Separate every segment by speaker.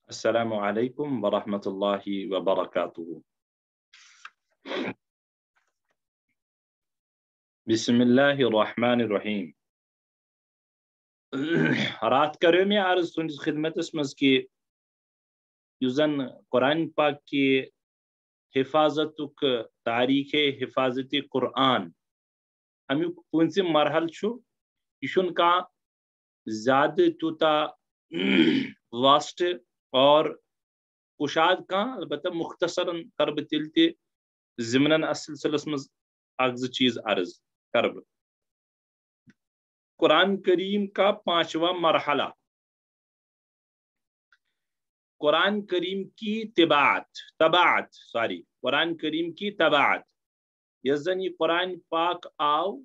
Speaker 1: السلام علیکم ورحمۃ اللہ وبرکاتہ۔ بسم اللہ الرحمن الرحیم۔ رات کرو میں عرض تہندس خدمت مز کہ زن قرآن پاک کی حفاظت تاریخ حفاظت قرآن امیک پونژم مرحل یہ زیادہ تیوتا واسٹ اور کشاد کان البتہ مختصرا کر بہ تیل تہ ضمن اس سلسلس مز اکھ زٕ چیز عرض کر بہ۔ قرآن کریم کا 5واں مرحلہ قرآن کریم کی طباعت قرآن کریم کی طباعت یس زن یہ قرآن پاک آو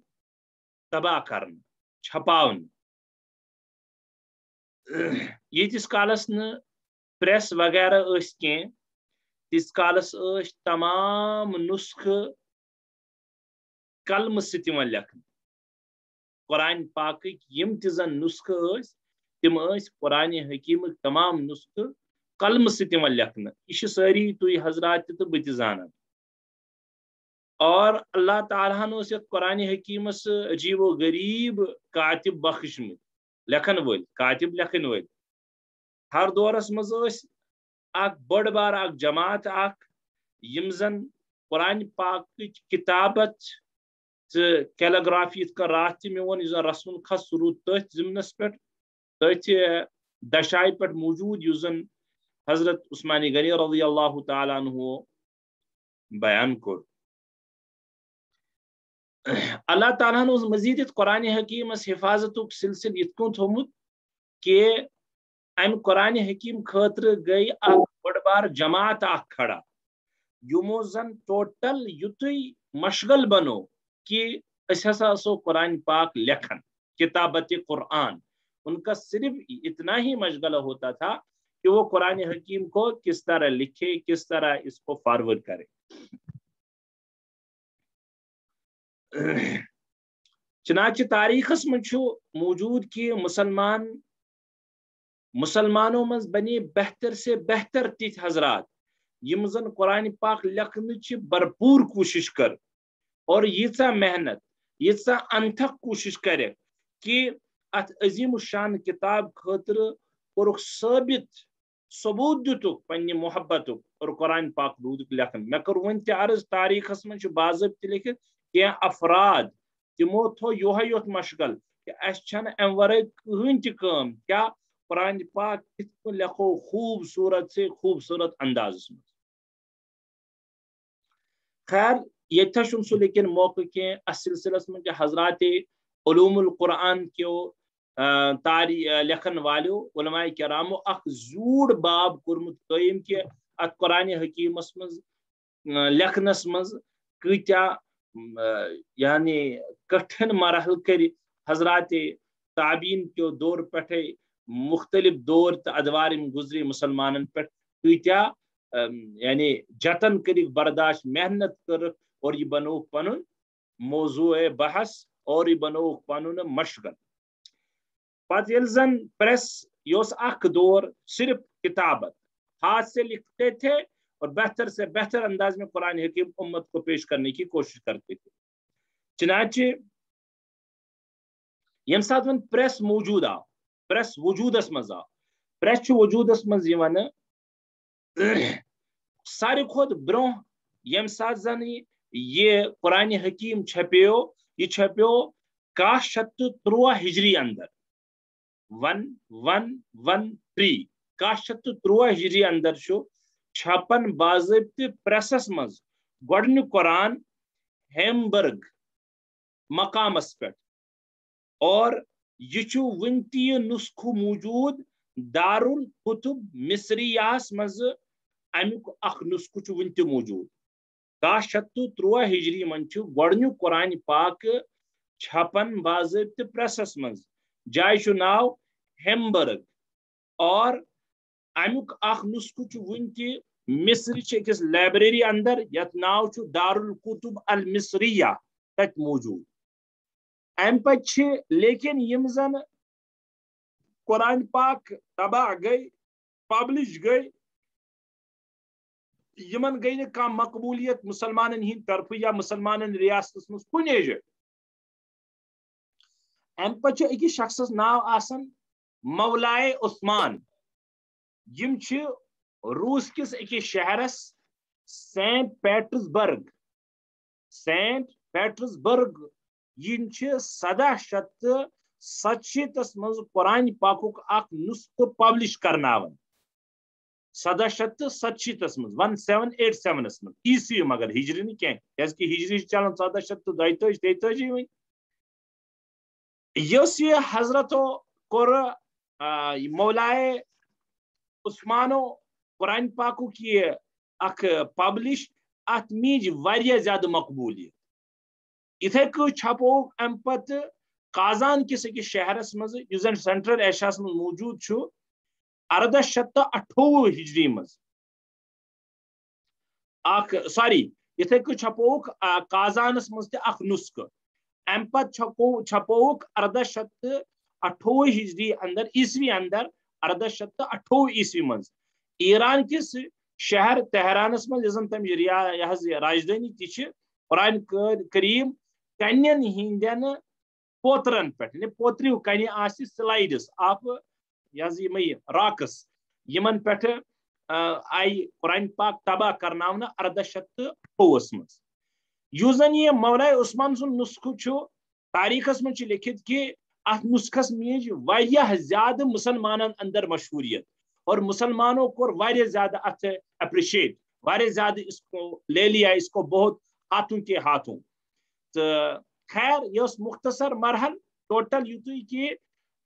Speaker 1: طبع کرن چھپاون یتس کالس نہ پریس وغیرہ کی تس کالس تمام نسخہ قلم ستم لکھن قرآن پاک یم تزن نسخہ تم قرآن حکیم تمام نسخہ قلم ستم لکھن یہ ساری تھی حضرات تو بت زانن اور اللہ تعالیٰ نے اس قرآن حکیمس عجیب و غریب کاتب بخشمت لکھن ول کاتب لکھن ول ہر دورس مز اک بڑ بار اک جماعت اک یم زن قرآن پاک کتابت کیلیگرافی کا رات تہ میون رسم خس روت تھی ضمنس پہ تھی دشائے پہ موجود اس زن حضرت عثمان غنی رضی اللہ تعالیٰ عنہ بیان کور۔ اللہ تعالیٰ نے مزید قرآن حکیمس حفاظت سلسل ات کن تھومت کہ ام قرآن حکیم خاطر گئی اک بڑ بار جماعت اک کھڑا یمو زن ٹوٹل یتھے مشغل بنو کہ اس ہسا اسو قرآن پاک لکھن کتابت قرآن ان کا صرف اتنا ہی مشغلہ ہوتا تھا کہ وہ قرآن حکیم کو کس طرح لکھے کس طرح اس کو فارورڈ کرے۔ چنانچہ تاریخس من موجود کہ مسلمانوں مز بنے بہتر سے بہتر تیت حضرات یم زن قرآن پاک لکھن بھرپور کوشش کر اور ییژا محنت ییژا انتھک کوشش کرے کہ ات عظیم الشان کتاب خاطر کورک ثبوت دتک پنہ محبت اور قرآن پاک رود لکھن مے کر ون تہ عرض تاریخس من باضابطہ لکھت کہ افراد تمو تھو یہ یوت مشغل کہ اس چھن ام ورائے کہین تہ کام کیا قرآن پاک کت لکھو خوبصورت سے خوبصورت انداز میں۔ خیر یہ سہ لیکن موقع کی اس سلسلس من حضرات علوم القرآن کیو لکھن والو علماء کرامو اخ زور باب کورمت قائم کہ ات قرآن حکیمس مز لکھنس مز کتیا یعنی کٹھن مراحل کر حضرات تابعین کیو دور پٹھے مختلف دور تو ادوار گزری مسلمان پہ کتیا یعنی جتن کر برداشت محنت کر اور یہ بنو پن موضوع بحث اور یہ بنو پن مشغل۔ پتہ یل زن پریس یہ اخ دور صرف کتابت ہاتھ سے لکھتے تھے اور بہتر سے بہتر انداز میں قرآن حکیم امت کو پیش کرنے کی کوشش کرتے تھے۔ چنانچہ یم سات ون پریس موجود آو پریس وجودس مز آو پریس وجودس مز ساری کھت برو یم سات زن یہ قرآن حکیم چھپیو یہ چھپیو 1113 ہجری اندر 1113 1113 ہجری اندر چھپن باضابطہ پریسس مز گۄڈنیُک قرآن ہیمبرگ مقامس پہ اور یہ ون تہ نسخہ موجود دارالکتب مصریہس مز امیک اخ نسخہ ون تہ موجود 1113 ہجری من گۄڈنیُک قرآن پاک چھپن باضابطہ پریسس مز جائے ناو ہیمبرگ اور امیک اخ نسخہ ون تہ مصر اکس لائبریری اندر یت ناو دارالکتب المصریہ تت موجود۔ ام پتہ لیکن یم زن قرآن پاک تباہ گئی پبلش گئی یمن گئی نہ کانٛہہ مقبولیت مسلمانن ہند طرف یا مسلمانن ریاستس مز کنے جائے ام پتہ اکس شخصس ناو آسان مولائے عثمان یم روس کس اکس شہرس سینٹ پیٹرزبرگ یم 1767 مز قرآن پاکک اخ نسخہ پبلش کرناون 1767 مز 1787 مز عیسوی مگر ہجری نی کی ہجری چلان 1742 وی یس یہ حضرتو کور مولائے عثمانو قرآن پاکو کی اخ پبلش ات میج واریاہ زیادہ مقبولیت اتھے کہ چھپو ام پت قازان کس اکس شہرس مز زن سینٹرل ایشیاس مز موجود 1828 ہجری مز اتھے کہ چھپوک قازانس مز تہ اخ نسخہ ام پت چھپوک 1828 ہجری اندر عیسوی اندر 1828 عیسوی مز ایران کس شہر تہرانس مز یزن تم راجدانی تہ قرآن کریم کنین ہندین پوترن پہ پوتریو کنہ آس سلائڈس آف راکس یمن پہ آئی قرآن پاک تباہ کرنا 1828 مز یس زن یہ مولائے عثمان سن نسخہ تاریخس مجھ لکھت کہ ات نسخس میج واریاہ زیادہ مسلمانن اندر مشہوریت اور مسلمانوں کو واریاہ زیادہ ات اپریشیٹ واریاہ زیادہ اس کو لے لیا اس کو بہت ہاتھوں کے ہاتھوں تو خیر یہ مختصر مرحل ٹوٹل یوتھ کہ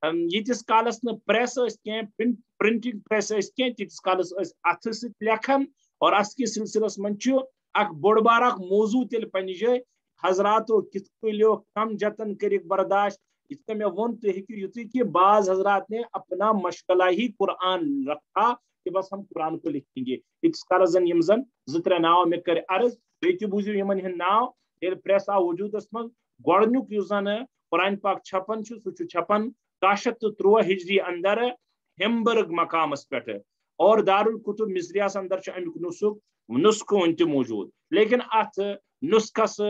Speaker 1: یتس کالس پریس پرنٹنگ پریس تیتس کالس اتھ ست لکھان اور اس کے سلسلس من اخ بوڑ بار اخ موضوع تیل پنہ جائے حضراتو کت پلو کم جتن کرک برداشت اس کا میں ون تو ہوں کہ بعض حضرات نے اپنا مشغلہ ہی قرآن رکھا کہ بس ہم قرآن کو لکھیں گے اتس کالس زن یم زن زر ناو میں کر عرض بیچ بوزیو یمن ہند ناو یل پریس آو وجودس من گۄڈنیُک یُس زن قرآن پاک چھپن سہ چھپن 1913 ہجری اندر ہمبرگ مقامس پہ اور دارالکتب مصریس اندر امیک نسخہ ون تہ موجود لیکن ات نسخس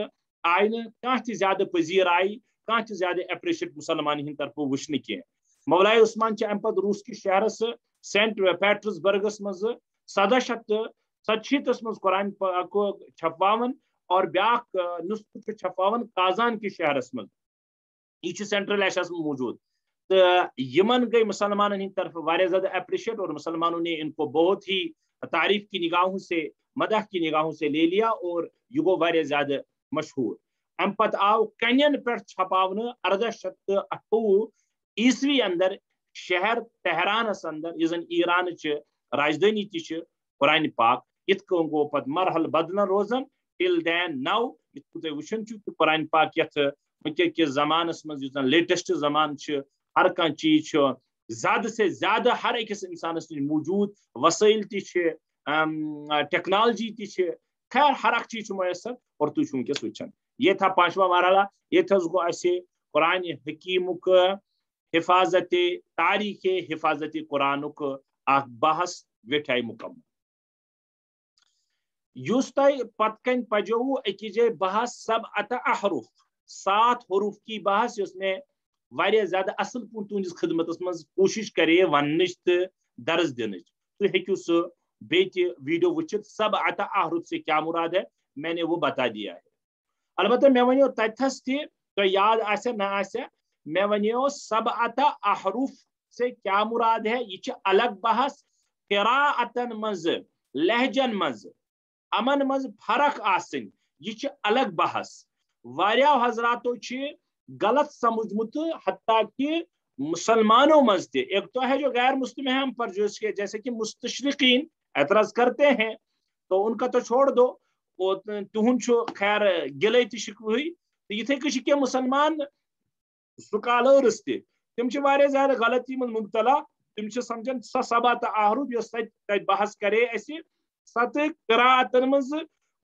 Speaker 1: آئی نہ زیادہ پذیر آئی کھانا زیادہ اپریشیٹ مسلمان ہند طرف وچن کی مولائے عثمان ام پتہ روس کس شہرس سینٹ پیٹرزبرگس مز 1767 مز قرآن پاک چھپواون اور بیاکھ نسخہ چھپواون قازان کس شہرس مز یہ سینٹرل ایشیاس میں موجود تو یمن گئی مسلمانوں ہند طرف واریاہ زیادہ اپریشیٹ اور مسلمانوں نے ان کو بہت ہی تعریف کی نگاہوں سے مدح کی نگاہوں سے لے لیا اور یہ گو واریاہ زیادہ مشہور ام پت آو کنین پہ چھپاونہ 1828 عیسوی اندر شہر تہرانس اندر یہ زن ایران راجدانی تہ قرآن پاک ات گو پت مرحل بدل روزن ٹل دین نو تھی وچن کہ قرآن پاک یت ونکس کس زمانس مز لیٹسٹ زمان ہر کھانا چیز زیادہ سے زیادہ ہر اکس انسانس نش موجود وسائل تہ ٹیکنالوجی تہ خیر ہر اخ چیز میسر اور تھی ونکس وچان یہ تھا 5واں مرحلہ یہ گو اسے قرآن حکیم حفاظت تاریخ حفاظت قرآن اخ بحث وٹھائی مکمل یس تہ پت کن پجو اکس جائے بحث 7 احرف 7 حروف کی بحث یس میں واریاہ زیادہ اصل پہ تہندس خدمتس مز کوشش کرے ونچ تو درس دنچ تھی ہیکو سہ بیت ویڈیو وچت 7 احرف سے کیا مراد ہے میں نے وہ بتا دیا ہے البتہ میں ونیو تتھس تہ تو یاد آسے نہ آسے میں ونیو 7 احرف سے کیا مراد ہے یہ الگ بحث قراءتن مز لہجن مز امن مز فرق آسن یہ الگ بحث واریاہ حضراتو غلط سمجھمت حتیٰ کہ مسلمانوں مز تہ ایک تو ہے جو غیر مسلم ہیں ہم پر جو اس کے جیسے کہ مستشرقین اعتراض کرتے ہیں تو ان کا تو چھوڑ دو تہن خیر گلے تہ شکوی تو یتھے کہ مسلمان سکالرس تہ تم واریاہ زیادہ غلطی من مبتلا تم سمجھان 7 احرف یس تت بحث کرے اس 7 قراءتن مز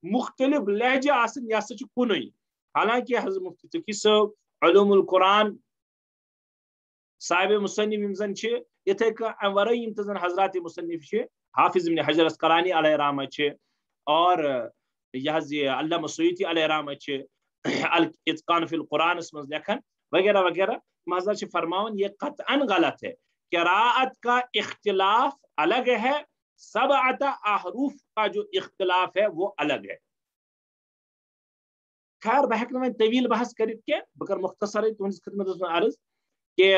Speaker 1: مختلف لہجہ آسن یہ ہسا کن حالانکہ حضرت مفتی تقی صاحب علوم القرآن صاحب مصنف یم زن اتھے کن ورٲے یم تہ زن حضرات مصنف حافظ ابن حجر اسقلانی علیہ رحمہ اور یہ علامہ سیوطی علیہ رحمہ الاتقان فی القرآن مز لکھن وغیرہ وغیرہ حضرت فرماون یہ قطعاً غلط ہے. قراءت کا اختلاف الگ ہے، سبعۃ احرف کا جو اختلاف ہے وہ الگ ہے. خیر بہ ہیکہ طویل بحث کرت کی بہ کر مختصر تہندس خدمت میں عرض کہ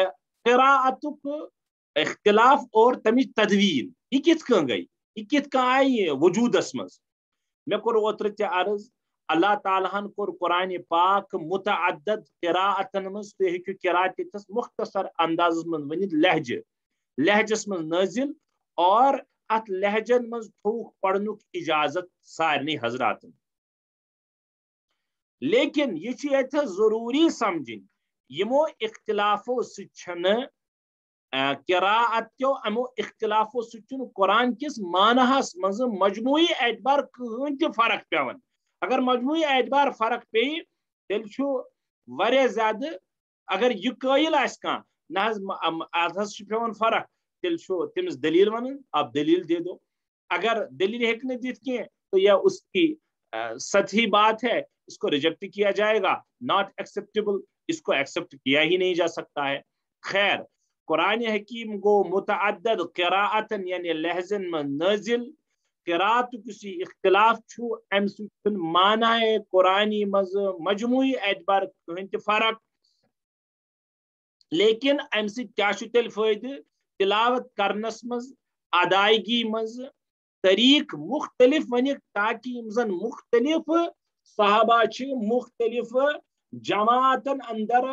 Speaker 1: قراءتک اختلاف اور تمچ تدوین یہ کت کن گئی، یہ کت کن آئی وجودس مز. مے کور اوترہ تہ عرض اللہ تعالیٰ ہن کور قرآن پاک متعدد قراءتن مز تھی ہیکو قراءت تس مختصر انداز من ونت لہجس من نازل اور ات لہجن مز تھوک پڑھنک اجازت سارنی حضراتن. لیکن یہ ضروری سمجھن یمو اختلافو سچھن قراءت کیو امو اختلافو سچھن قرآن کس معنہس مز مجموعی اعتبار کہین تہ فرق پیون. اگر مجموعی اعتبار فرق پی تیل واریاہ زیادہ اگر یہ قائل آس کان نہ پیون فرق تیل تمس دلیل ون آپ دلیل دے دو. اگر دلیل ہیکہ نہ دت کی تو یہ اس کی سطحی بات ہے، اس کو ریجیکٹ کیا جائے گا، ناٹ ایکسیپٹیبل، اس کو ایکسیپٹ کیا ہی نہیں جا سکتا ہے. خیر قرآن حکیم گو متعدد قراءتن یعنی لہجن من نازل. قراءت کسی اختلاف چھو ام سن معنی قرآنی مز مجموعی اعتبار کہین تہ فرق. لیکن ام سیا تیل فائدہ تلاوت کرنس مز ادائیگی مز طریق مختلف ونک تاکہ یم زن مختلف صحابہ مختلف جماعتن اندر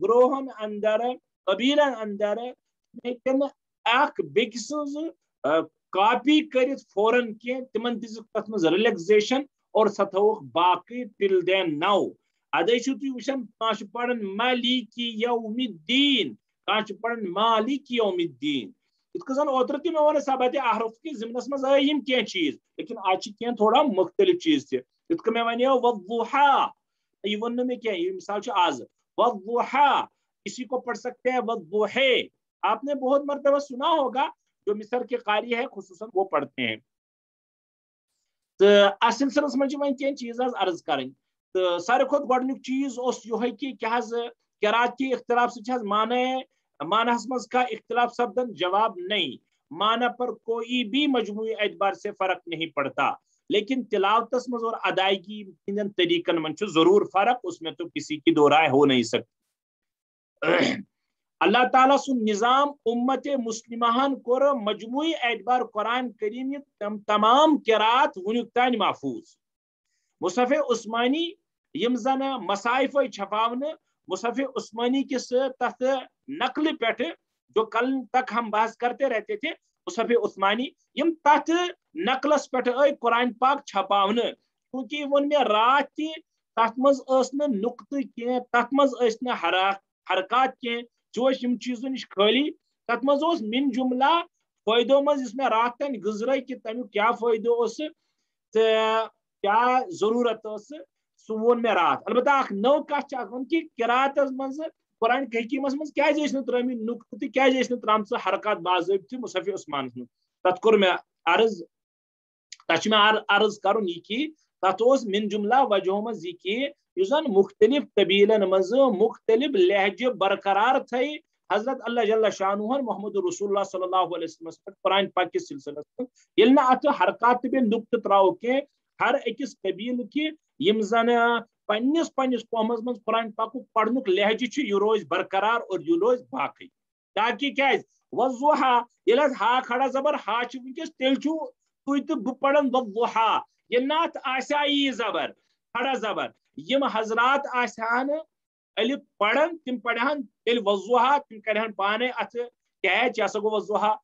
Speaker 1: گروہن اندر قبیلن اندر اخ بیک سز کاپی کرت فوراً کی تمن تت مز ریلیکزیشن اور سہ تھوک باقی ٹل دین نو. ادے تھی وچان کان پڑھن مالکی یوم الدین، کان پڑھن مالک یوم الدین. ات زن اوتر تہ مے سبعۃ احرف کی ضمنس مز آئی یم کی چیز، لیکن آج کی تھوڑا مختلف چیز تہ. ات میں ونیو والضحی، یہ ون میں کیا یہ مثال آز والضحی، اسی کو پڑھ سکتے ہیں والضحی. آپ نے بہت مرتبہ سنا ہوگا، جو مصر کے قاری ہے خصوصاً وہ پڑھتے ہیں. تو اس سلسلس من کی چیز عرض کریں تو سارے کھت گۄڈنیُک چیز اس یہ کہ کیا قرات کی اختلاف سے معنیس مز کا اختلاف سپدن جواب نہیں. معنی پر کوئی بھی مجموعی اعتبار سے فرق نہیں پڑتا، لیکن تلاوتس مز اور ادائیگی ہندن طریقن من ضرور فرق، اس میں تو کسی کی دو رائے ہو نہیں سکتی. اللہ تعالیٰ سن نظام امت مسلمان کور مجموعی اعتبار قرآن کریم تمام قرات ونیک تان محفوظ. مصحف عثمانی یم زن مصائف چھپاون، مصحف عثمانی کس تحت نقل پہ جو کل تک ہم بحث کرتے رہتے تھے، مصحف عثمانی یم تحت نقلس پہ قرآن پاک چھپاون. کیونکہ ون میں رات تہ تت مز نقطہ کی، تت مز حرکات کی جوش یم چیزوں نش خالی. تت مز من جملہ فائدوں مز اس میں رات تین گزرے کہ تمیک کیا فائدہ اس کیا ضرورت اس سہ وون میں رات. البتہ اخ نو کت کہ قرات مز قرآن حکیمس مز کیازِ ترامت نقطہ تہ کیازِ ترامت حرکات باضابطہ مصحف عثمان مز. تت کور میں عرض، تت میں عرض کرن یہ کہ تت من جملہ وجہوں مز یہ کہ زن مختلف قبیلن مز مختلف لہجہ برقرار تھے حضرت اللہ جل شانہ محمد رسول اللہ صلی اللہ علیہ وسلم قرآن پاک کے سلسلس یل نا ات حرکات بے نقطہ تراو کی ہر اکس قبیل کی یم زن پنس قومس من قرآن پاک پڑھنک لہجہ یہ روز برقرار اور یہ روز باقی. تاکہ کیا والضحیٰ یل ہا کھڑا زبر ہا ونکس تیل تھی تو بہ پڑھن والضحیٰ. یل نا ات آسیا ای زبر کھڑا زبر یم حضرات آسان الف پڑھن تم پڑھن تیل والضحیٰ تم کرہن پانے ات کیچ یہ سا گو والضحیٰ.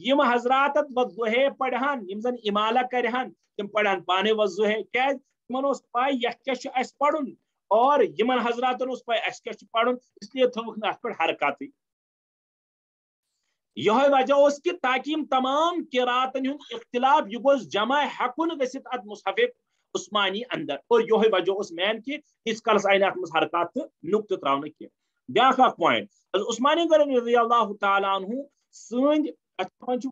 Speaker 1: یم حضرات ات والضحیٰ پڑھن یم زن امالہ کرہن تم پڑھن پانے والضحیٰ. کیاز تمن اس پائی یہ کیا اس پڑھن اور یمن حضراتن اس پائی اس کیا پڑھن، اس لیے تھوک نا ات پر حرکات. یہ وجہ اس کہ تاکہ تمام قراتن ہند اختلاف یہ گوس جمع ہیکن گژھت ات مصحف عثمانی اندر. اور یہ وجہ اس مین کہ اس کلس آئی ات مز حرکات نقطہ تراؤن کی. بیاکھ اکھ پوائنٹ عثمانی غنی رضی اللہ تعالیٰ عنہ سند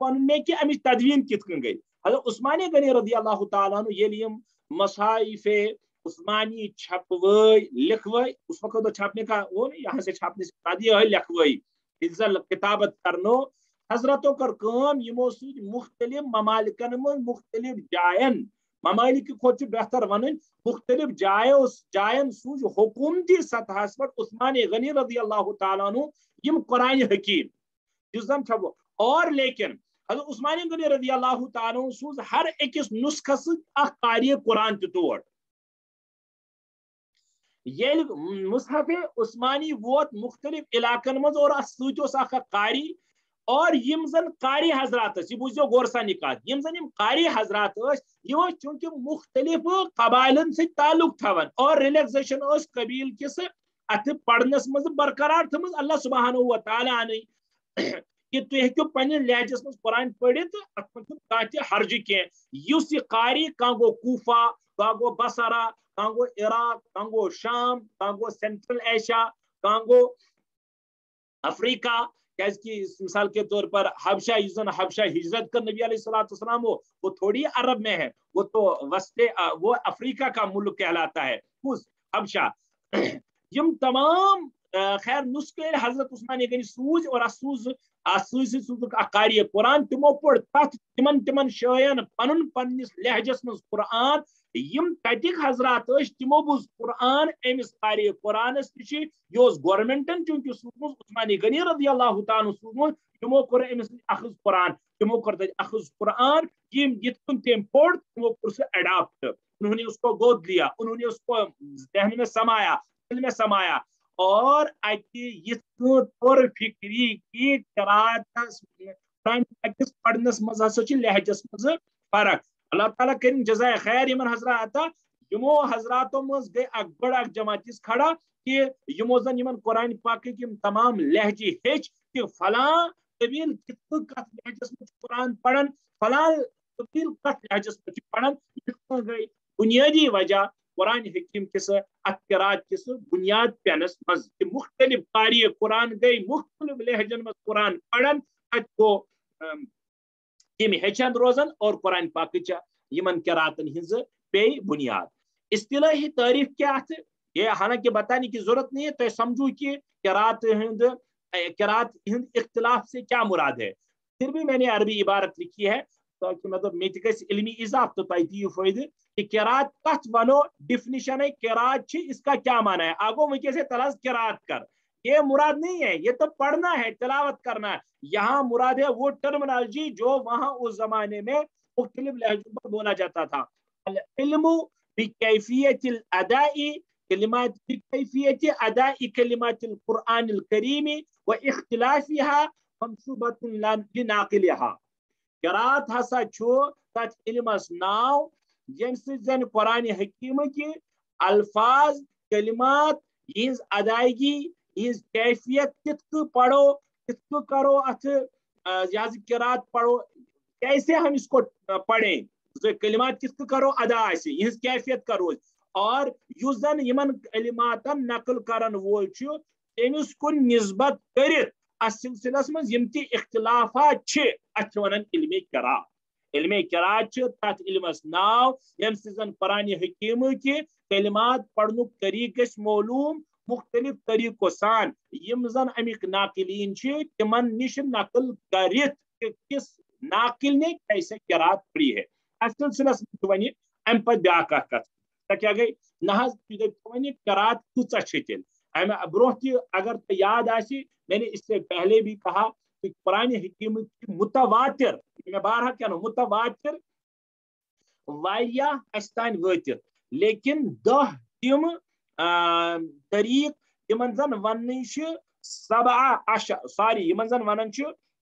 Speaker 1: ون مے کہ امچ تدوین کت کن گئی حضرت عثمانی غنی رضی اللہ تعالیٰ عنہ یل یم مصاحف عثمانی چھپوئی لکھوئی اس وقت تو چھپنے کا وہ یہاں سے چھپنے سے تعدیہ ہے لکھوئی کتابت کرنو حضرتوں کر کام یمو سود مختلف ممالکن من مختلف جائن ممالک کھوت بہتر ون مختلف جائن سوز حکومتی سطح پر عثمانی غنی رضی اللہ تعالیٰ عنہ یم قرآن حکیم جزم چھپو اور لیکن حضرت عثمانی غنی رضی اللہ تعالیٰ عنہ سوز ہر اکس نسخہ اخ قاری قرآن تور یل مصحف عثمانی ووت مختلف علاقن مز اور ستوس اخ قاری اور یم زن قاری حضرات یہ بوزو غور سان کت یم زن یم قاری حضرات یہ چونکہ مختلف قبائلن سے تعلق تھوان اور ریلیکزیشن اس قبیل کس ات پڑھنس مز برقرار تھمز اللہ سبحانہ و تعالیٰ نے کہ تھی ہیکو پنہ لہجس مز قرآن پڑھت ات مجھ حرج کی اس یہ قاری کان گو کوفہ کان گو بصرہ کان گو عراق کان گو شام کان گو سینٹرل ایشیا کان گو افریقہ کہ مثال کے طور پر حبشہ حبشہ ہجرت کر نبی علیہ السلام وہ تھوڑی عرب میں ہے وہ تو وہ افریقہ کا ملک کہلاتا ہے حبشہ یم تمام خیر نسخے حضرت عثمانی غنی سوز اور قاری قرآن تمو پڑ تمن شاین پنن پنس لہجس من قرآن یم تتک حضرات تمو بوز قرآن امس قاری قرآنس نش یہ گورمنٹن چونکہ سوزمت عثمانی غنی رضی اللہ تعالیٰ سوزمت تمو کور امس اخذ قرآن تمو کر اخذ قرآن یم یت کن تم پوڑ تمو کور سے اڈاپٹ انہوں نے اس کو گود لیا انہوں نے اس کو ذہن میں سمایا دل میں سمایا اور طور فکری کی پڑھنس مز لہجس مز فرق اللہ تعالیٰ کرن جزائے خیر یمن حضرات یمو حضراتوں مز گئی اک بڑ اک جماعت کھڑا کہ یمو زن یمن قرآن پاک کی تمام لہجی ہیچ کہ فلاں قبیل کت لہجس مز قرآن پڑھن فلاں قبیل کت لہجس مز پڑھن گئی بنیادی وجہ قرآن حکیم کس اقرات کس بنیاد پینس مز مختلف قاری قرآن گئی مختلف لہجن مز قرآن پڑھن کو تم ہیچند روزن اور قرآن پاک یمن قراتن ہز پی بنیاد اصطلاحی تعریف کیا یہ حالانکہ بتانے کی ضرورت نہیں ہے تو سمجھو کہ قرات ہند اختلاف سے کیا مراد ہے پھر بھی میں نے عربی عبارت لکھی ہے تاکہ مطلب میت گژھِ علمی اضافہ تو تہ دِیو فائدہ کہ قرات کت ونو ڈیفینیشن ہے قرات اس کا کیا معنی ہے آگو وہیں سے تلاش قرات کر یہ مراد نہیں ہے یہ تو پڑھنا ہے تلاوت کرنا ہے یہاں مراد ہے وہ ٹرمنالوجی جو وہاں اس زمانے میں مختلف لہجوں پر بولا جاتا تھا العلم بکیفیت الاداء کلمات بکیفیت اداء کلمات القرآن الکریم و اختلافها منصوبۃ لناقلها قرات ہسا چھو تت علمس ناو یم سن قرآن حکیم کی الفاظ کلمات یہ ادائیگی یہ کیفیت کت پڑھو کت کرو ات یہ قرات پڑھو کیسے ہم اس کو پڑھیں کلمات کت کرو ادا سے یہ کیفیت کرو اور یس زن یمن کلماتن نقل کرن وول تمس کن نسبت کرت اس سلسلس مز یم تی اختلافات ات ونان علم قرات تت علمس ناو یم زن قرآن حکیم کی کلمات پڑھن طریق معلوم مختلف طریقوں سان یم زن امیک ناقلین تمن نش نقل کرت کس ناقل نے کیسے قرات پڑھی ہے اس سلسلس ون ام پہ بیاکھ کت کیا گئی نہ ون قرات کچھ تیل برو اگر تو یاد آسی میں نے اس سے پہلے بھی کہا کہ قرآن حکیم متواتر میں بارہا کیا نا متواتر واریاہ استان واتر لیکن دہ تم طریق یمن زن ون سبع عشر سوری یمن زن ونان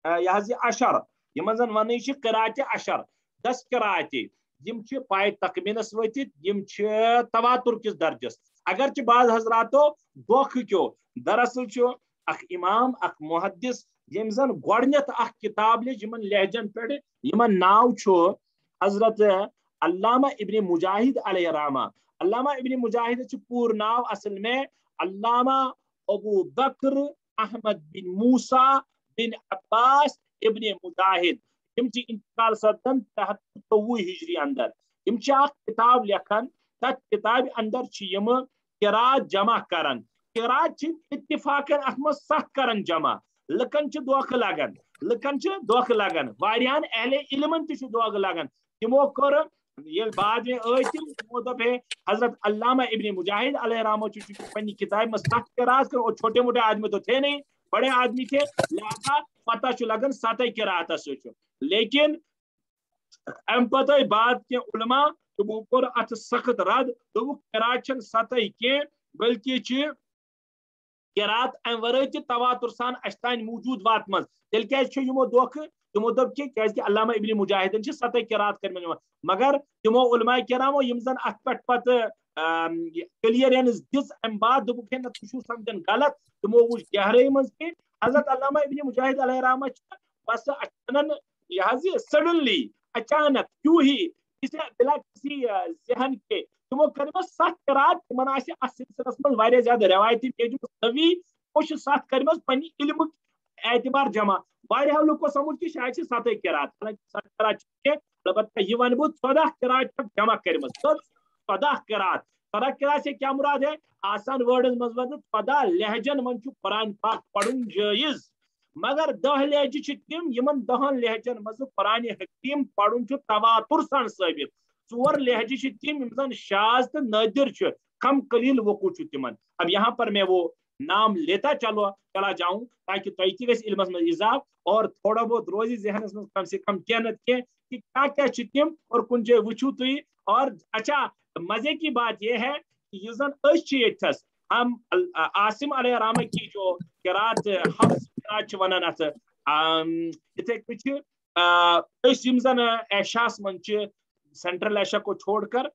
Speaker 1: یہ عشر یمن زن ون قرات عشر 10 قرات یم پائے تخمینس وتت یم تواتر کس درجس اگرچہ بعض حضراتو دھوکھ کیو دراصل اخ امام اخ محدث یم زن گۄڈنیتھ اخ کتاب لچ یمن لہجن پہ یمن ناو حضرت علامہ ابن مجاہد علیہ رحمہ علامہ ابن مجاہد پور ناو اصل میں علامہ ابو بکر احمد بن موسا بن عباس ابن مجاہد انتقال سپدن 323 ہجری اندر کتاب لکھن تک کتاب اندر قرات جمع کرن قرات اتفاقاً ات مز 7 کرن جمع لکن دھوکہ لگان واریاہن اہل علمن تہ دھوکہ لگان تمو کر یہ بعد میں تمو دپ ہے حضرت علامہ ابن مجاہد علیہ رحمہ پنی کتاب میں 7 قرات کر اور چھوٹے موٹے آدمی تو تھے نہیں بڑے آدمی تھے لہذا پتہ لگن 7 قرات لیکن ام پتہ بعد کے علماء تمو کور ات سخت رد قرات چھن 7 کی بلکہ قرات ام ورائے تواتر سان اشتان موجود وات مز تیل کیا یمو دھوکہ تمو دپ کہ علامہ ابن مجاہدن 7 قرات کر مگر تمو علماء کرامو یم زن ات پٹ پت کلیئرنس دس ام بعد دپک نہ تشو سمجھن غلط تمو وچ گہرائی مز کہ حضرت علامہ ابن مجاہد علیہ رحمہ بس اچانک یہ سڈنلی اچانک کیوں ہی بلا کسی ذہن کے تمو کر 7 قرات تمن اس سلسلس من واریاہ زیادہ روایتی پیجمس نوی کوش 7 کرمس پنی علم اعتبار جمع واریاہ لوگ کو سمجھ کہ شاید 7 قرات حالانکہ 7 قرات البتہ یہ ون بہ 14 قرات جمع کرمس 14 قرات 14 قرات سے کیا مراد ہے آسان ورڈز مز 14 لہجن من قرآن پاک پڑھن جائز مگر 10 لہجہ تم یمن 10 لہجن مز قرآن حکیم پڑھن تواتر سان ثابت 4 لہجہ تم زن شاذ تو نادر کم قلیل وقوع تمن اب یہاں پر میں وہ نام لیتا چلا جاؤں تاکہ تھی گھس علمس میں اضاف اور تھوڑا بہت روزی ذہنس میں کم سے کم کی نت کی کہ کیا تم اور کن جائے وچھو تھی اور اچھا مزے کی بات یہ ہے کہ یہ زن یتھس ہم عاصم علیہ رحمہ کی جو قرات حفظ قرات ونان ات اتھے کچھ زن ایشاس من سینٹرل ایشیا کو چھوڑ کر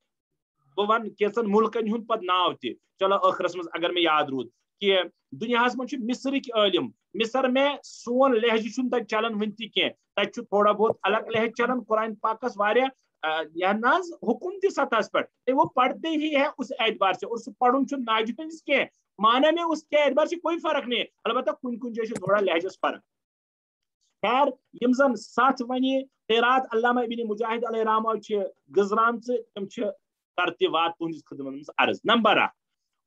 Speaker 1: بہ ون کیسن ملکن ہند پت ناو تہ چلو آخرس مز اگر میں یاد رود کہ دنیا من مصرک عالم مصر میں سون لہجہ تک چلان ون تہ تک تھوڑا بہت الگ لہجہ چلان قرآن پاکس واریاہ ناز حکومتی سطح پہ وہ پڑھتے ہی ہے اس اعتبار سے اور پڑھن ناجائز کی معنی میں اس کے اعتبار سے کوئی فرق نہیں ہے البتہ کن جائے تھوڑا لہجس فرق خیر یم زن 7 ونی قرات علامہ ابن مجاہد علیہ رحمہ گزران تم ترتیبات تہندس خدمت مز عرض نمبر 1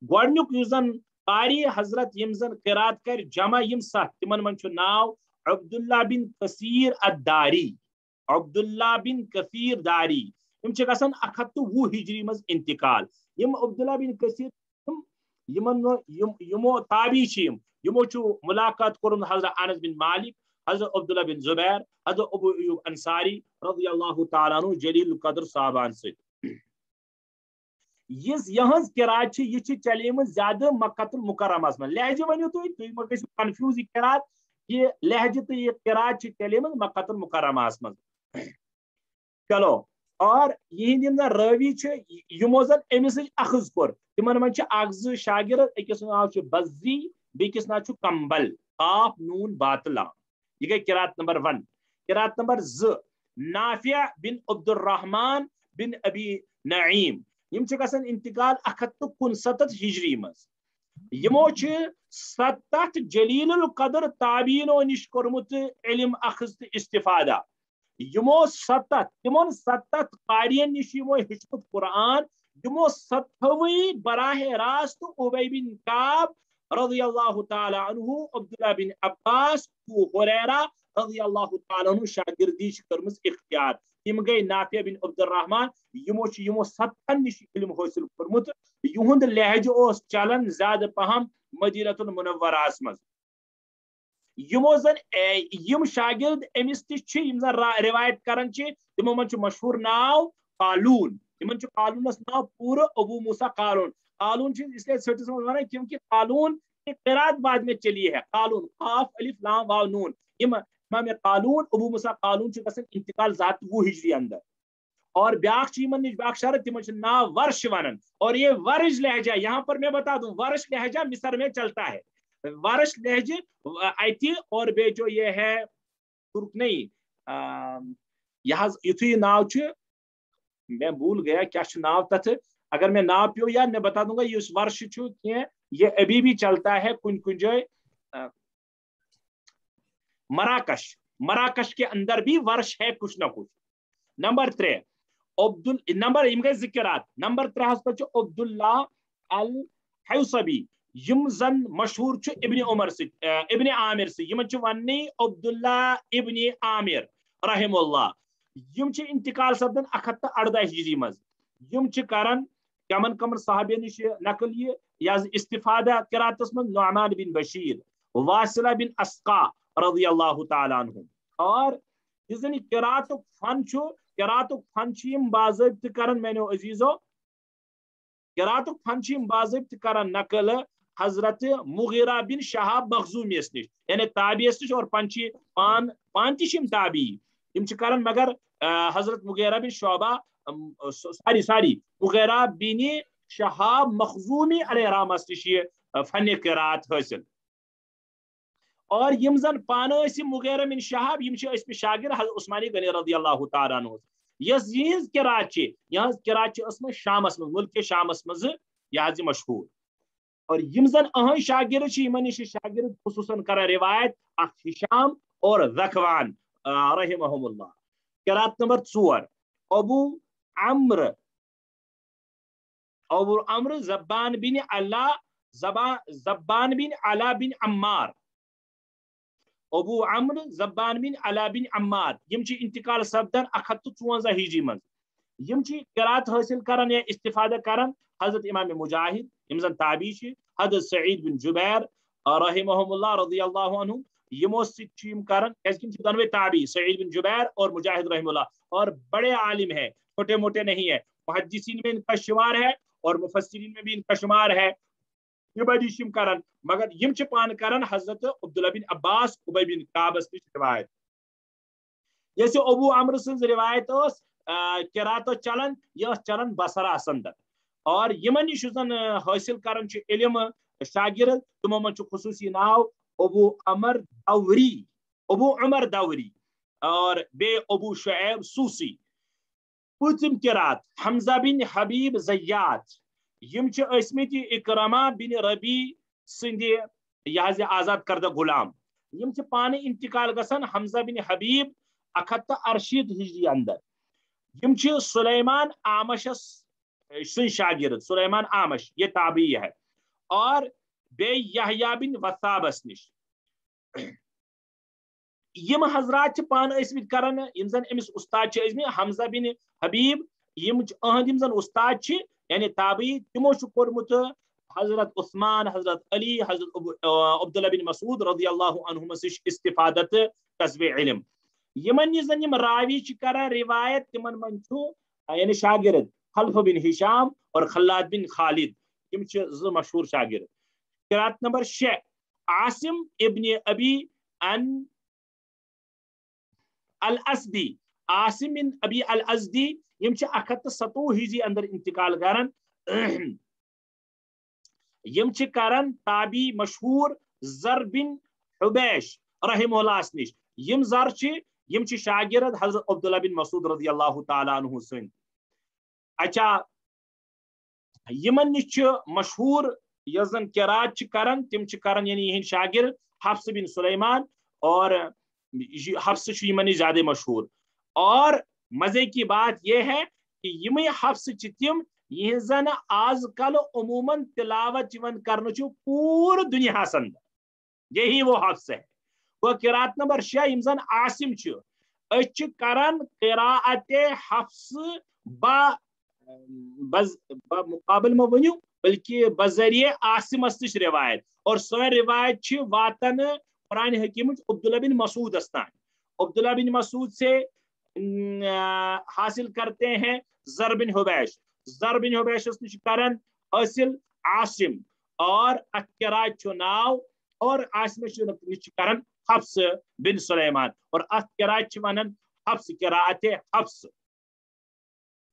Speaker 1: گوڈنیک یس زن قاری حضرت یم زن قرات کر جمع یم 7 تمن من ناو عبداللہ بن کثیر الداری عبداللہ بن کثیر داری یم گسان 120 ہجری مز انتقال یم عبداللہ بن کثیر یمو تابعی یمو ملاقات کرن حضرت انس بن مالک حضرت عبداللہ بن زبیر حضرت ابو ایوب انصاری رضی اللہ تعالیٰ عنہ جلیل القدر صحابان سے یہ قرات یہ چلے زیادہ مکۃ المکرمہ من لہجہ ونیو تھی مہ گھو کنفیوز یہ قرات یہ لہجہ تو یہ قرات چلے مکۃ المکرمہ من چلو اور یہ راوی یمو زن امس اخذ کور تمن من اخ ز شاگرد اکس ناو بزی بیکس ناو کمبل قاف نون باطلا یہ گئی قرات نمبر 1 قرات نمبر 2 نافع بن عبد الرحمن بن ابی نعیم یم گسان انتقال 169 ہجری مز یمو 7 جلیل القدر تابعینو نش کورمت علم اخذ استفادہ یمو 7 تمن 7 قارین نش یمو ہچمت قرآن یمو 7 براہ راست ابی بن کعب رضی اللہ تعالی عنہ عبداللہ بن عباس ابو ہریرہ رضی اللہ تعالی عنہ شاگردی کرمز اختیار تم گئی نافع بن عبد الرحمن یمو 7 نش علم حاصل کورمت یہند لہجہ چلان زیادہ پہم مدینۃ المنورہ مز یمو زن یم شاگرد امس تہ یم زن روایت کران تمو من مشہور ناو قالون تمن قالونس ناو پورا ابو موسیٰ قالون قالون اس لیے سٹس من ونان کیونکہ قالون کی قرات بعد میں چلی ہے قالون قاف الف لام واو نون امام قالون ابو موسیٰ قالون گسان انتقال 20 ہجری اندر اور بیاکھ نش بیاکھ شہر تمن ناو ورش ونان اور یہ ورش لہجہ یہاں پر میں بتا دوں ورش لہجہ مصر میں چلتا ہے ورش لہجہ آئی اور بے جو یہ ہے ترک نہیں یہ ناو میں بھول گیا کیا ناو تت اگر میں ناو پیو یاد میں بتا دوں گا یہ ورش کی یہ ابھی بھی چلتا ہے کن کن جگہ. مراکش کے اندر بھی ورش ہے کچھ نہ کچھ. نمبر 3 نمبر یم گئی ذکرات. نمبر 3 پہ عبداللہ الحوصبی یم زن مشہور ابن عمر سے ابن عامر سے یم ونی عبداللہ ابن عامر رحم اللہ. یم انتقال سپدن 118 ہجری مز. یم کرن کمن کمن صحابی نش نقل یہ استفادہ قراتس من نعمان بن بشیر واصلہ بن اسقا رضی اللہ تعالی عنہ. اور یہ زن قرات فن قرات فن یم باضابط کرن میانو عزیزو قرات فن یم باضابط کرن نقل حضرت مغیرہ بن شہاب مخزومی نش یعنی تابعیس نش اور پان تم تابعی یم کرن مگر حضرت مغیرہ بن شعبہ ساری مغیرہ بن شہاب مخزومی علیہ رحمس نش فن قرات حاصل. اور یم زن پان مغیرہ بن شہاب یم شاگرد حضرت عثمانی غنی رضی اللہ تعالیٰ عنہ یس یہز قرات قرات شامس مز ملک شامس مز یہ مشہور. اور یم زن اہم شاگرد یمن نش شاگرد خصوصاً کران روایت ہشام اور ذکوان رحمہم اللہ. قرات نمبر 4 ابو عمرو زبان بن علا بن عمار. ابو عمرو زبان بن علا بن عمار یم انتقال سپدن 154 ہجری مز. یم قرات حاصل کران یا استفادہ کران حضرت امام مجاہد یم زن تابعی حضرت سعید بن جبیر رحمہم اللہ رضی اللہ عنہ یمو ستم کران دونوے تابعی سعید بن جبیر اور مجاہد رحم اللہ اور بڑے عالم ہیں چھوٹے موٹے نہیں ہے. محدثین میں ان کا شمار ہے اور مفسرین میں بھی ان کا شمار ہے. یہ بڑی شم کرن مگر یم پان کرن حضرت عبداللہ بن عباس ابی بن کعبس نش روایت. جیسے ابو عمرو سن روایت قرات چلن یہ چلن بصرہ سندر. اور یمن نش زن حاصل کرن علم شاگرد تمو من خصوصی ناو ابو عمر دوری اور بے ابو شعیب سوسی. پوتم قرات حمزہ بن حبیب زیات یم اسمت اکرمہ بن ربی سند یہ آزاد کردہ غلام. یم پانے انتقال گسن حمزہ بن حبیب 168 ہجری اندر. یم سلیمان آمشس سن شاگرد سلیمان آمش یہ تابعی ہے. اور بے یحییٰ بن وثابس نش یم حضرات پان اسمت کرن یم زن امس استاد حمزہ بن حبیب یم اہند یم زن استاد یعنی تابعی تمو کورمت حضرت عثمان حضرت علی حضرت عبداللہ بن مسعود رضی اللہ عنہم سش استفادت کسب علم. یمن زن یم راوی کران روایت تمن من یعنی شاگرد خلف بن ہشام اور خلاد بن خالد یم مشہور شاگرد. قرات نمبر 6 عاصم ابن ابی الاسدی عاصم بن ابی الاسدی یم 107 ہجری اندر انتقال کران. یم کران تابعی مشہور زر بن حبیش رحم اللہ نش. یم زر یم شاگرد حضرت عبداللہ بن مسعود رضی اللہ تعالیٰ عنہ سن. اچھا یمن نش مشہور یس زن قرات کران تم کران یعنی یہ شاگرد حفص بن سلیمان اور حفص یمن زیادہ مشہور. اور مزے کی بات یہ ہے کہ یم حفص تم یہ زن آج کل عموماً تلاوت کرن پور دنیا سند یہی وہ حفص ہے. وہ قرات نمبر 6 یم زن عاصم کران قراءت حفص مقابل میں ونیو بلکہ بذریعہ عاصمس نش روایت. اور سو روایت واتن قرآن حکیم عبداللہ بن مسعود استان. عبداللہ بن مسعود سے حاصل کرتے ہیں زر بن حبیش. زر بن حبیش نش کرن حاصل عاصم اور قرات ناو اور عاصم نش کرن حفص بن سلیمان اور قرات ونن حفص قراءت حفص.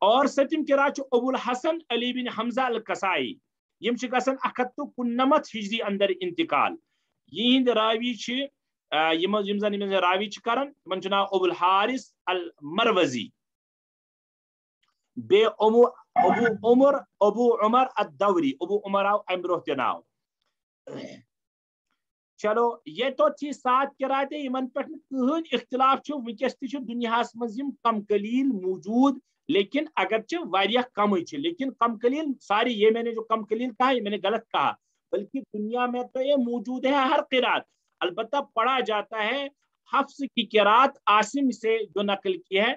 Speaker 1: اور ستم قرات ابو الحسن علی بن حمزہ القصائی یم گسن 119 ہجری اندر انتقال. یہ راوی یم زن راوی کران من ناو ابو الحارث المروزی بے ابو عمر الدوری. ابو عمر امہ برہ تہ ناو چلو یہ تو تھی 7 قراتیں یمن پہ کہین اختلاف ونکس تہ دنیاس مز کم قلیل موجود لیکن اگرچہ واریاہ کم لیکن کم قلیل ساری یہ میں نے جو کم قلیل کہا یہ میں نے غلط کہا بلکہ دنیا میں تو یہ موجود ہے ہر قرات البتہ پڑھا جاتا ہے حفظ کی قرات عاصم سے جو نقل کی ہے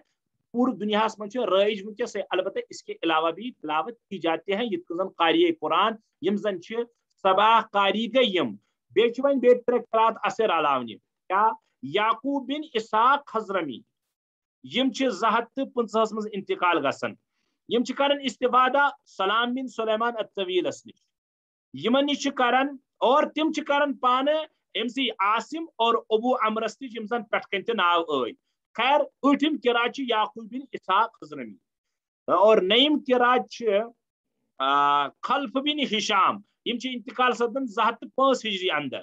Speaker 1: پور دنیا من رائج ونکس البتہ اس کے علاوہ بھی تلاوت کی جاتی ہے یہ زن قاری قرآن یم زن سبا قاری گیم بیچ ون بیت قرات اثر علاوہ کیا یعقوب بن اسحاق حضرمی یم 250 مز انتقال گسن یم کرن استفادہ سلام بن سلیمان الطویل نش یمن نش کرن اور تم کرن پانے امسی عاصم اور ابو عمرس نش یم زن پٹھ کن تہ ناو آئی خیر ٹھم قرات یعقوب بن اسحاق حضرمی اور نیم قرات خلف بن ہشام یم انتقال سپدن 205 ہجری اندر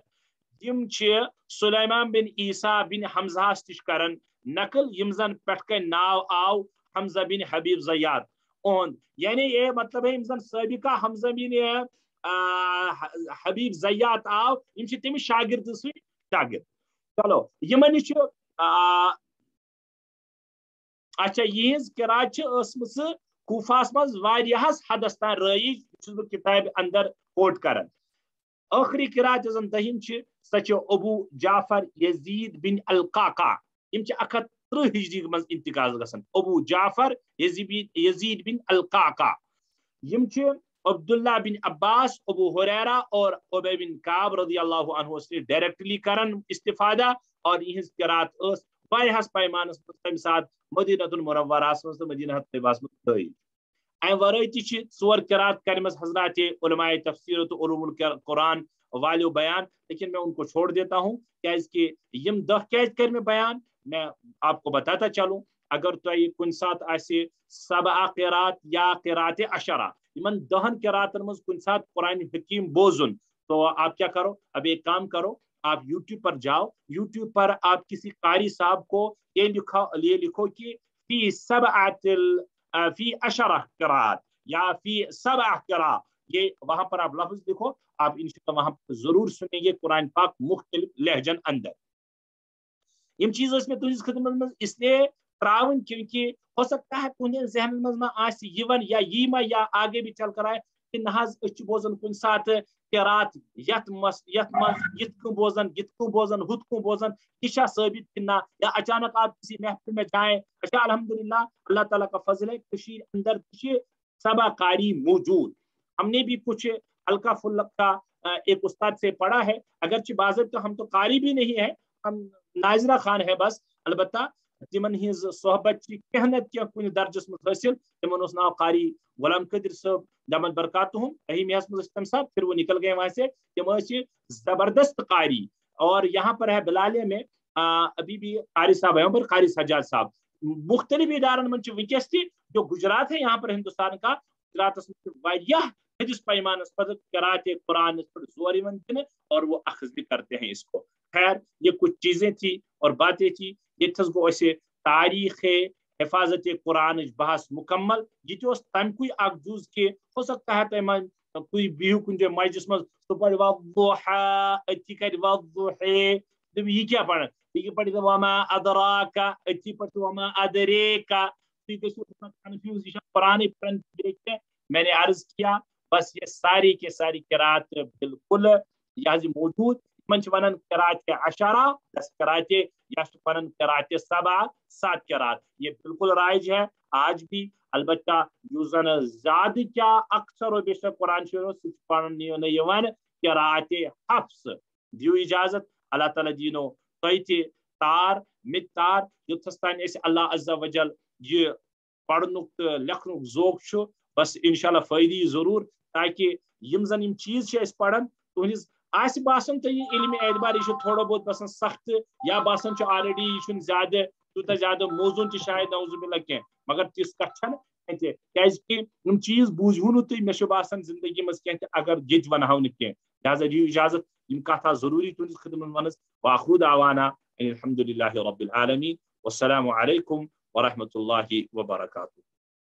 Speaker 1: یم سلیمان بن عیسیٰ بن حمزہ نش کرن نقل یم زن پٹھ کن ناو آو حمزہ بن حبیب زیاد اون یعنی یہ مطلب ہے یم زن سابقہ حمزہ بن حبیب زیاد آو یم تمس شاگرد شاگرد چلو یمن اچھا یہز قرات اسمس کوفاس مز واریاہس حدس تان رائج بہ کتاب اندر کوٹ کرن آخری قرات زن دہم سہ ابو جعفر یزید بن القعقاع یم 130 ہجری مز انتقال گسن ابو جعفر یزید بن القعقاع یم عبداللہ بن عباس ابو حریرہ اور ابی بن کعب رضی اللہ عنہ سے ڈائریکٹلی کرن استفادہ اور یہ قرات اس واریاہس پیمانس تمہ سات مدینہ المنورہ مز تو مدینہ طیبہ مز ام ورائے تہ 4 قرات کرمز حضرات علماء تفسیر و علوم القرآن والیو بیان لیکن میں ان کو چھوڑ دیتا ہوں کہ یم 10 کیز کر میں بیان میں آپ کو بتاتا چلوں اگر تو کن سات آسے 7 قرات یا قرات 10 یمن 10 قراتن مز کن سات قرآن حکیم بوزن تو آپ کیا کرو اب ایک کام کرو آپ یوٹیوب پر جاؤ یوٹیوب پر آپ کسی قاری صاحب کو یہ لکھو کہ فی 10 قرات یا فی 7 قرات یہ وہاں پر آپ لفظ لکھو آپ انشاءاللہ وہاں پر ضرور سنیں گے قرآن پاک مختلف لہجن اندر یم چیز میں تہذیب خدمت میں اس لیے تراون کیونکہ ہو سکتا ہے تہندین ذہن میں آسی یون یا یہ ما یا آگے بھی چل کر آئے کہ نہاز بوزن کن سات قرات یت بوزن بوزن ہت بوزن یہ ثابت کنہ یا اچانک آپ کسی محفل میں جائیں اچھا الحمدللہ اللہ تعالیٰ کا فضل ہے کشیر اندر 7 قاری موجود ہم نے بھی کچھ ہلکا پھلکا ایک استاد سے پڑھا ہے اگرچہ باضابطہ ہم تو قاری بھی نہیں ہے ہم ناظرہ خان ہے بس البتہ تمن ہز صحبت کہنت کیا کن درجس مز حاصل تمن اس ناو قاری غلام قدر صاحب دامت برکاتہم اہمیت مز تم صاحب پھر وہ نکل گئے وہاں سے تم زبردست قاری اور یہاں پر ہے بلالیہ میں ابھی بھی قاری صاحب ہیں پر قاری سجاد صاحب مختلف ادارن من ونکس تھی جو گجرات ہے یہاں پر ہندوستان کا گجرات حدیث پیمانس پر قرات قرآن پر زور دن اور وہ اخذ بھی کرتے ہیں اس کو خیر یہ کچھ چیزیں تھی اور باتیں تھی یہ تھس گو اسے تاریخ حفاظت قرآن بحث مکمل یہ تو تم کوئی اک جز کے ہو سکتا ہے تم کوئی بیہو کن جائے مجلس مز تو پڑھ وضحا اتی کر وضحے یہ کیا پڑھ یہ پڑھ وما ادراک اتی پڑھ وما ادریکا کنفیوز قرآن پڑھنے میں نے عرض کیا بس یہ ساری کے ساری قرات بالکل یہ موجود من ونن قرات 10 10 قرات یا ونن قرات 7 قرات یہ بالکل رائج ہے آج بھی البتہ یوزن زیادہ کیا اکثر و بیشتر قرآن شریف پڑھنے یوان قرات حفظ دیو اجازت اللہ تعالیٰ دینو تویتے تار متار یوتھستان اس اللہ عز و جل یہ پڑھنک لکھنک ذوق چھو بس انشاءاللہ فائدی ضرور تاکہ یم زن یم چیز اس پڑھن تہذ آس باسن تو یہ علم اعتبار یہ تھوڑا بہت باسن سخت یا باسن آلریڈی یہ زیادہ تیوتہ زیادہ موزون تہ شاید نعوذ باللہ کی مگر تس کت کہ چیز بوزہو نو تھی مے باسان زندگی مز کی اگر جت ونہو نہ کی لہذا دیو اجازت یم کتھا ضروری تہندس خدمت منس واخر دعوانا الحمد للہ رب العالمین والسلام علیکم ورحمۃ اللہ وبرکاتہ.